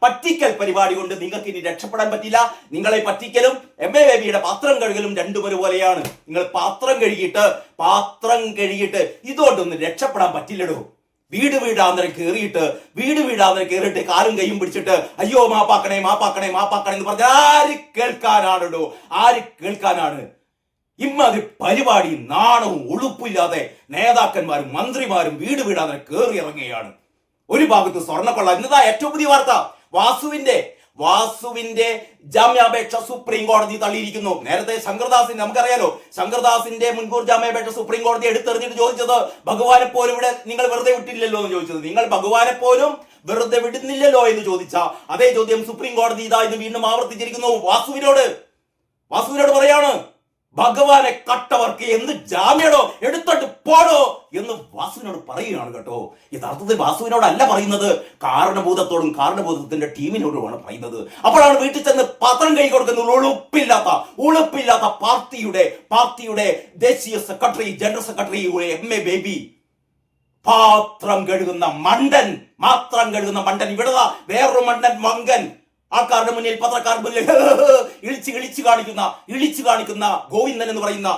പറ്റിക്കൽ പരിപാടി കൊണ്ട് നിങ്ങൾക്ക് ഇനി രക്ഷപ്പെടാൻ പറ്റില്ല. നിങ്ങളെ പറ്റിക്കലും MA ബേബിയുടെ പാത്രം കഴുകലും രണ്ടും ഒരുപോലെയാണ്. നിങ്ങൾ പാത്രം കഴുകിയിട്ട് ഇതുകൊണ്ടൊന്നും രക്ഷപ്പെടാൻ പറ്റില്ലടോ. വീട് വീടാന്തരം കയറിയിട്ട് കാലും കൈയും പിടിച്ചിട്ട് അയ്യോ മാപ്പാക്കണേ എന്ന് പറഞ്ഞ ആര് കേൾക്കാനാണ്? ഇമ്മാതിരി പരിപാടി നാണവും ഉളുപ്പില്ലാതെ നേതാക്കന്മാരും മന്ത്രിമാരും വീട് വീടാന്തരം കയറി ഇറങ്ങുകയാണ്. ഒരു ഭാഗത്ത് സ്വർണ്ണക്കൊള്ള. ഇന്നതാ ഏറ്റവും പുതിയ വാർത്ത, വാസുവിന്റെ ജാമ്യാപേക്ഷ സുപ്രീം കോടതി തള്ളിയിരിക്കുന്നു. നേരത്തെ ശങ്കർദാസിന്റെ നമുക്കറിയാലോ, ശങ്കർദാസിന്റെ മുൻകൂർ ജാമ്യാപേക്ഷ സുപ്രീം കോടതി എടുത്തെറിഞ്ഞിട്ട് ചോദിച്ചത് ഭഗവാനെ പോലും ഇവിടെ നിങ്ങൾ വെറുതെ വിട്ടില്ലല്ലോ എന്ന് ചോദിച്ചത്. നിങ്ങൾ ഭഗവാനെ പോലും വെറുതെ വിടുന്നില്ലല്ലോ എന്ന് ചോദിച്ച അതേ ചോദ്യം സുപ്രീം കോടതി ഇതാ ഇത് വീണ്ടും ആവർത്തിച്ചിരിക്കുന്നു. വാസുവിനോട് പറയാണ്, ഭഗവാനെ കട്ടവർക്ക് എന്ത് ജാമ്യടോ, എടുത്തോട്ട് പോടോ എന്ന് വാസുവിനോട് പറയുകയാണ് കേട്ടോ. യഥാർത്ഥത്തിൽ വാസുവിനോടല്ല പറയുന്നത്, കാരണഭൂതത്തിന്റെ ടീമിനോടുമാണ് പറയുന്നത്. അപ്പോഴാണ് വീട്ടിൽ ചെന്ന് പാത്രം കൈ കൊടുക്കുന്നത് ഉളുപ്പില്ലാത്ത പാർട്ടിയുടെ ദേശീയ secretary, general secretary MA baby. പാത്രം കഴുകുന്ന മണ്ടൻ. ഇവിടെ വേറൊരു മങ്കൻ ആൾക്കാരുടെ മുന്നിൽ, പത്രക്കാരുടെ മുന്നിൽ ഇളിച്ചു കാണിക്കുന്ന ഗോവിന്ദൻ എന്ന് പറയുന്ന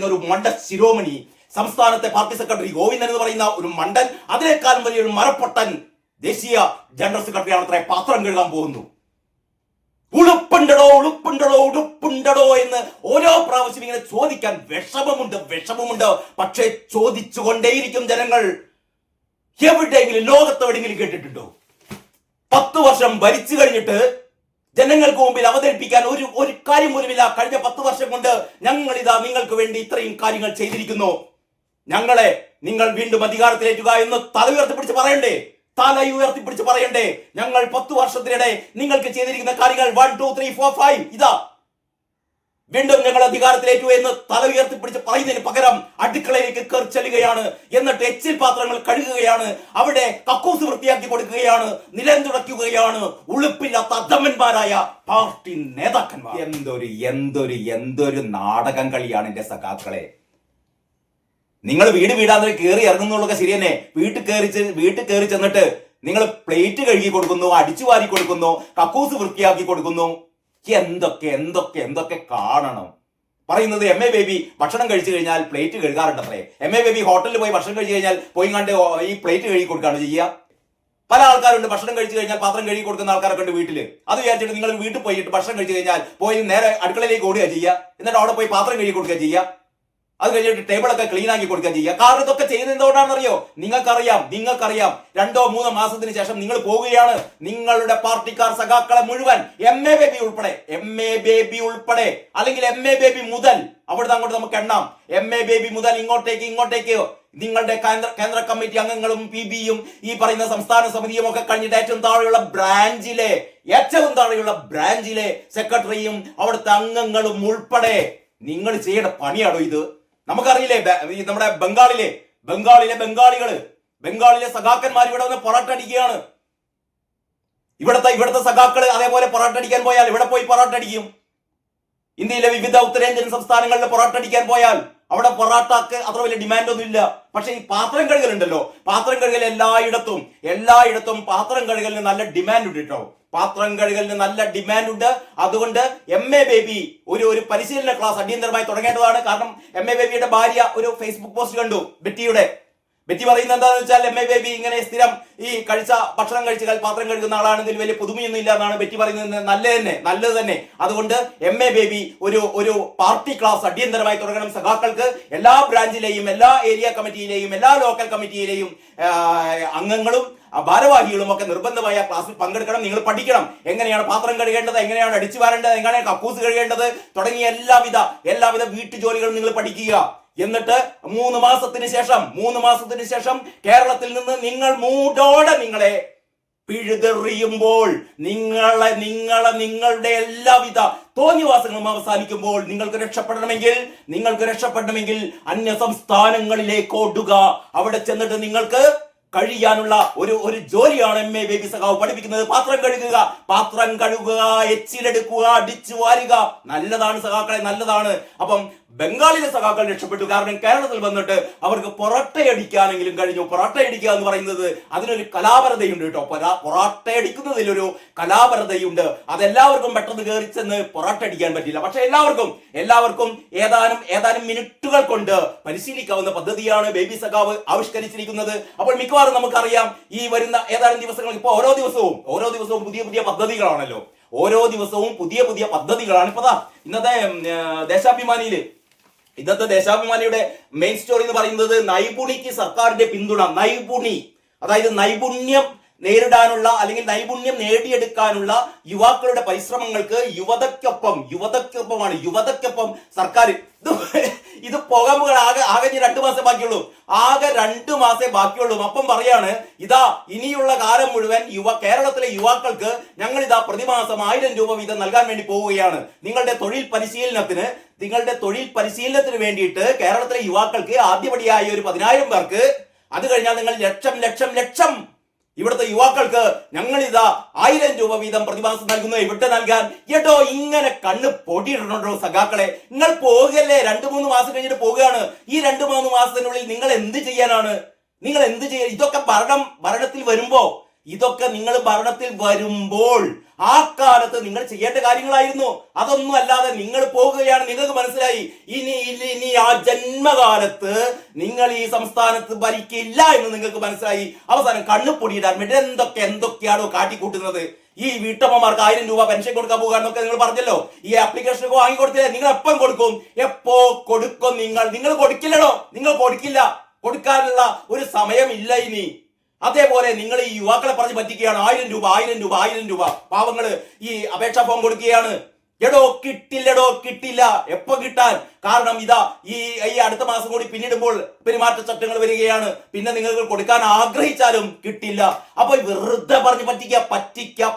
ഒരു മണ്ട ശിരോമണി, സംസ്ഥാനത്തെ പാർട്ടി സെക്രട്ടറി ഗോവിന്ദൻ എന്ന് പറയുന്ന ഒരു മണ്ടൻ, അതിനേക്കാളും വലിയൊരു മരപ്പൊട്ടൻ ദേശീയ ജനറൽ സെക്രട്ടറി ആണ് അത്ര പാത്രം കഴുകാൻ പോകുന്നു. ഉളുപ്പുണ്ടടോ എന്ന് ഓരോ പ്രാവശ്യം ഇങ്ങനെ ചോദിക്കാൻ വിഷമമുണ്ട്. പക്ഷേ ചോദിച്ചുകൊണ്ടേയിരിക്കും ജനങ്ങൾ. ലോകത്തെവിടെയെങ്കിലും കേട്ടിട്ടുണ്ടോ 10 വർഷം ഭരിച്ചു കഴിഞ്ഞിട്ട് ജനങ്ങൾക്ക് മുമ്പിൽ അവതരിപ്പിക്കാൻ ഒരു കാര്യം പോലുമില്ല? കഴിഞ്ഞ 10 വർഷം കൊണ്ട് ഞങ്ങളിതാ നിങ്ങൾക്ക് വേണ്ടി ഇത്രയും കാര്യങ്ങൾ ചെയ്തിരിക്കുന്നു, ഞങ്ങളെ നിങ്ങൾ വീണ്ടും അധികാരത്തിലേറ്റുക എന്ന് തല ഉയർത്തിപ്പിടിച്ച് പറയണ്ടേ? ഞങ്ങൾ 10 വർഷത്തിനിടെ നിങ്ങൾക്ക് ചെയ്തിരിക്കുന്ന കാര്യങ്ങൾ 1 2 3 4 5 ഇതാ വീണ്ടും ഞങ്ങൾ അധികാരത്തിലേറ്റു എന്ന് തല ഉയർത്തിപ്പിടിച്ച് പറയുന്നതിന് പകരം അടുക്കളയിലേക്ക് കയറിച്ചെല്ലുകയാണ്. എന്നിട്ട് എച്ചിൽ പാത്രങ്ങൾ കഴുകുകയാണ്, അവിടെ കക്കൂസ് വൃത്തിയാക്കി കൊടുക്കുകയാണ്, നിലം തുടയ്ക്കുകയാണ്. ഉളുപ്പില്ലാത്ത അധമന്മാരായ പാർട്ടി നേതാക്കന്മാർ. എന്തൊരു നാടകം കളിയാണ് എന്റെ സഖാക്കളെ. നിങ്ങൾ വീടാന്തരം കയറി ഇറങ്ങുന്നുള്ളതൊക്കെ ശരി തന്നെ. വീട്ടിൽ കയറി ചെന്നിട്ട് നിങ്ങൾ പ്ലേറ്റ് കഴുകി കൊടുക്കുന്നു, അടിച്ചു വാരി കൊടുക്കുന്നു, കക്കൂസ് വൃത്തിയാക്കി കൊടുക്കുന്നു. എന്തൊക്കെ കാണണം. പറയുന്നത് MA ബേബി ഭക്ഷണം കഴിച്ചു കഴിഞ്ഞാൽ പ്ലേറ്റ് കഴുകാറുണ്ടത്രേ. MA ബേബി ഹോട്ടലിൽ പോയി ഭക്ഷണം കഴിച്ചു കഴിഞ്ഞാൽ പോയി കണ്ട് ഈ പ്ലേറ്റ് കഴുകി കൊടുക്കുകയാണ് ചെയ്യുക. പല ആൾക്കാരുണ്ട് ഭക്ഷണം കഴിച്ചു കഴിഞ്ഞാൽ പാത്രം കഴുകി കൊടുക്കുന്ന ആൾക്കാരൊക്കെ ഉണ്ട് വീട്ടിൽ. അത് വിചാരിച്ചിട്ട് നിങ്ങൾ വീട്ടിൽ പോയിട്ട് ഭക്ഷണം കഴിച്ചു കഴിഞ്ഞാൽ പോയി നേരെ അടുക്കളയിലേക്ക് ഓടുക ചെയ്യുക, എന്നിട്ട് അവിടെ പോയി പാത്രം കഴുകി കൊടുക്കുക ചെയ്യുക, അത് കഴിഞ്ഞിട്ട് ടേബിളൊക്കെ ക്ലീൻ ആക്കി കൊടുക്കുക ചെയ്യുക. കാരണം ഇതൊക്കെ ചെയ്യുന്നത് എന്തുകൊണ്ടാണെന്നറിയോ? നിങ്ങൾക്കറിയാം 2-3 മാസത്തിന് ശേഷം നിങ്ങൾ പോവുകയാണ്. നിങ്ങളുടെ പാർട്ടിക്കാർ സഖാക്കളെ മുഴുവൻ MA ബേബി ഉൾപ്പെടെ അല്ലെങ്കിൽ MA ബേബി മുതൽ അവിടുന്ന് അങ്ങോട്ട് നമുക്ക് എണ്ണാം. MA ബേബി മുതൽ ഇങ്ങോട്ടേക്ക് നിങ്ങളുടെ കേന്ദ്ര കമ്മിറ്റി അംഗങ്ങളും PBയും ഈ പറയുന്ന സംസ്ഥാന സമിതിയും ഒക്കെ കഴിഞ്ഞിട്ട് ഏറ്റവും താഴെയുള്ള ബ്രാഞ്ചിലെ സെക്രട്ടറിയും അവിടുത്തെ അംഗങ്ങളും ഉൾപ്പെടെ നിങ്ങൾ ചെയ്യേണ്ട പണിയാണോ ഇത്? നമുക്കറിയില്ലേ, നമ്മുടെ ബംഗാളിലെ സഖാക്കന്മാർ ഇവിടെ വന്ന് പൊറാട്ടടിക്കുകയാണ്. ഇവിടുത്തെ സഖാക്കള് അതേപോലെ പൊറാട്ടടിക്കാൻ പോയാൽ ഇവിടെ പോയി പൊറാട്ടടിക്കും. ഇന്ത്യയിലെ വിവിധ ഉത്തരേന്ത്യൻ സംസ്ഥാനങ്ങളിൽ പൊറാട്ടടിക്കാൻ പോയാൽ അവിടെ പൊറാട്ടക്ക് അത്ര വലിയ ഡിമാൻഡ് ഒന്നും ഇല്ല. പക്ഷെ ഈ പാത്രം കഴുകലുണ്ടല്ലോ, പാത്രം കഴുകൽ എല്ലായിടത്തും പാത്രം കഴുകലിന് നല്ല ഡിമാൻഡ് ഉണ്ട് കേട്ടോ. അതുകൊണ്ട് MA ബേബി ഒരു പരിശീലന ക്ലാസ് അടിയന്തരമായി തുടങ്ങേണ്ടതാണ്. കാരണം MA ബേബിയുടെ ഭാര്യ ഒരു ഫേസ്ബുക്ക് പോസ്റ്റ് കണ്ടു, ബെറ്റി പറയുന്നത് എന്താണെന്ന് വെച്ചാൽ MA ബേബി ഇങ്ങനെ സ്ഥിരം ഈ ഭക്ഷണം കഴിച്ചാൽ പാത്രം കഴുകുന്ന ആളാണെങ്കിൽ വലിയ പുതുമയൊന്നും ഇല്ല എന്നാണ് ബെറ്റി പറയുന്നത്. നല്ലത് തന്നെ. അതുകൊണ്ട് MA ബേബി ഒരു പാർട്ടി ക്ലാസ് അടിയന്തരമായി തുടങ്ങണം. സഖാക്കൾക്ക് എല്ലാ ബ്രാഞ്ചിലെയും, എല്ലാ ഏരിയ കമ്മിറ്റിയിലെയും, എല്ലാ ലോക്കൽ കമ്മിറ്റിയിലെയും അംഗങ്ങളും ഭാരവാഹികളും ഒക്കെ നിർബന്ധമായ ക്ലാസ്സിൽ പങ്കെടുക്കണം. നിങ്ങൾ പഠിക്കണം എങ്ങനെയാണ് പാത്രം കഴുകേണ്ടത്, എങ്ങനെയാണ് അടിച്ചു വാരേണ്ടത്, എങ്ങനെയാണ് കക്കൂസ് കഴുകേണ്ടത് തുടങ്ങിയ എല്ലാവിധ വീട്ടുജോലികളും നിങ്ങൾ പഠിക്കുക. എന്നിട്ട് 3 മാസത്തിന് ശേഷം കേരളത്തിൽ നിന്ന് നിങ്ങൾ നിങ്ങളെ പിഴുതെറിയുമ്പോൾ, നിങ്ങളുടെ എല്ലാവിധ തോന്നിവാസങ്ങളും അവസാനിക്കുമ്പോൾ നിങ്ങൾക്ക് രക്ഷപ്പെടണമെങ്കിൽ അന്യ സംസ്ഥാനങ്ങളിലേക്ക് ഓടുക. അവിടെ ചെന്നിട്ട് നിങ്ങൾക്ക് കഴിയാനുള്ള ഒരു ജോലിയാണ് MA ബേബി സഖാവ് പഠിപ്പിക്കുന്നത്. പാത്രം കഴുകുക, എച്ചിലെടുക്കുക, അടിച്ചു വാരുക. നല്ലതാണ് സഖാക്കളെ, നല്ലതാണ്. അപ്പം ബംഗാളിലെ സഖാക്കൾ രക്ഷപ്പെട്ടു. കാരണം കേരളത്തിൽ വന്നിട്ട് അവർക്ക് പൊറോട്ടയടിക്കാനെങ്കിലും കഴിഞ്ഞു. പൊറോട്ടയടിക്കുക എന്ന് പറയുന്നത് അതിനൊരു കലാപരതയുണ്ട് കേട്ടോ. പൊറോട്ടയടിക്കുന്നതിലൊരു കലാപരതയുണ്ട്. അതെല്ലാവർക്കും പെട്ടെന്ന് കയറി ചെന്ന് പൊറോട്ട അടിക്കാൻ പറ്റില്ല. പക്ഷെ എല്ലാവർക്കും ഏതാനും മിനിറ്റുകൾ കൊണ്ട് പരിശീലിക്കാവുന്ന പദ്ധതിയാണ് ബേബി സഖാവ് ആവിഷ്കരിച്ചിരിക്കുന്നത്. അപ്പോൾ മിക്കവാറും നമുക്കറിയാം ഈ വരുന്ന ഏതാനും ദിവസങ്ങൾ ഇപ്പൊ ഓരോ ദിവസവും പുതിയ പുതിയ പദ്ധതികളാണല്ലോ. ഓരോ ദിവസവും പുതിയ പുതിയ പദ്ധതികളാണ്. ഇപ്പൊ ഇന്നത്തെ ദേശാഭിമാനിയുടെ മെയിൻ സ്റ്റോറി എന്ന് പറയുന്നത് നൈപുണിക്ക് സർക്കാരിന്റെ പിന്തുണ. അതായത് നൈപുണ്യം നേരിടാനുള്ള അല്ലെങ്കിൽ നൈപുണ്യം നേടിയെടുക്കാനുള്ള യുവാക്കളുടെ പരിശ്രമങ്ങൾക്ക് യുവതയ്ക്കൊപ്പം സർക്കാർ ഇത് പോകാൻ ആകെ 2 മാസം ബാക്കിയുള്ളൂ. ആകെ 2 മാസേ ബാക്കിയുള്ളൂ. അപ്പം പറയാണ് ഇതാ ഇനിയുള്ള കാലം മുഴുവൻ കേരളത്തിലെ യുവാക്കൾക്ക് ഞങ്ങൾ ഇതാ പ്രതിമാസം 1000 രൂപ വീതം നൽകാൻ വേണ്ടി പോവുകയാണ്. നിങ്ങളുടെ തൊഴിൽ പരിശീലനത്തിന് വേണ്ടിയിട്ട് കേരളത്തിലെ യുവാക്കൾക്ക് ആദ്യപടിയായ ഒരു 10,000 പേർക്ക്, അത് കഴിഞ്ഞാൽ നിങ്ങൾ ലക്ഷം ഇവിടുത്തെ യുവാക്കൾക്ക് ഞങ്ങൾ ഇതാ 1000 രൂപ വീതം പ്രതിമാസം നൽകുന്നു. ഇവിടെ നൽകാൻ കേട്ടോ ഇങ്ങനെ കണ്ണ് പൊടിയിടണോ സഖാക്കളെ? നിങ്ങൾ പോകുകയല്ലേ? 2-3 മാസം കഴിഞ്ഞിട്ട് പോകുകയാണ്. ഈ 2-3 മാസത്തിനുള്ളിൽ നിങ്ങൾ എന്ത് ചെയ്യാനാണ്? ഇതൊക്കെ നിങ്ങൾ ഭരണത്തിൽ വരുമ്പോൾ ആ കാലത്ത് നിങ്ങൾ ചെയ്യേണ്ട കാര്യങ്ങളായിരുന്നു. അതൊന്നും അല്ലാതെ നിങ്ങൾ പോകുകയാണ്. നിങ്ങൾക്ക് മനസ്സിലായി ഇനി ആ ജന്മകാലത്ത് നിങ്ങൾ ഈ സംസ്ഥാനത്ത് ഭരിക്കില്ല എന്ന് നിങ്ങൾക്ക് മനസ്സിലായി. അവസാനം കണ്ണുപൊടിയിടാൻ വേണ്ടി എന്തൊക്കെയാണോ കാട്ടിക്കൂട്ടുന്നത്. ഈ വീട്ടമ്മമാർക്ക് 1000 രൂപ പെൻഷൻ കൊടുക്കാൻ പോകുക നിങ്ങൾ പറഞ്ഞല്ലോ. ഈ ആപ്ലിക്കേഷനൊക്കെ വാങ്ങിക്കൊടുത്തില്ലേ? നിങ്ങൾ എപ്പോ കൊടുക്കും? നിങ്ങൾ കൊടുക്കില്ലടോ. നിങ്ങൾ കൊടുക്കില്ല. കൊടുക്കാനുള്ള ഒരു സമയമില്ല ഇനി. അതേപോലെ നിങ്ങൾ ഈ യുവാക്കളെ പറഞ്ഞ് പറ്റിക്കുകയാണ്. 1000 രൂപ പാവങ്ങള് ഈ അപേക്ഷാ ഫോം കൊടുക്കുകയാണ്. കിട്ടില്ല. എപ്പോ കിട്ടാൻ? കാരണം ഇതാ ഈ അടുത്ത മാസം കൂടി പിന്നിടുമ്പോൾ പെരുമാറ്റച്ചട്ടങ്ങൾ വരികയാണ്. പിന്നെ നിങ്ങൾക്ക് കൊടുക്കാൻ ആഗ്രഹിച്ചാലും കിട്ടില്ല. അപ്പൊ വെറുതെ പറഞ്ഞ് പറ്റിക്കുക.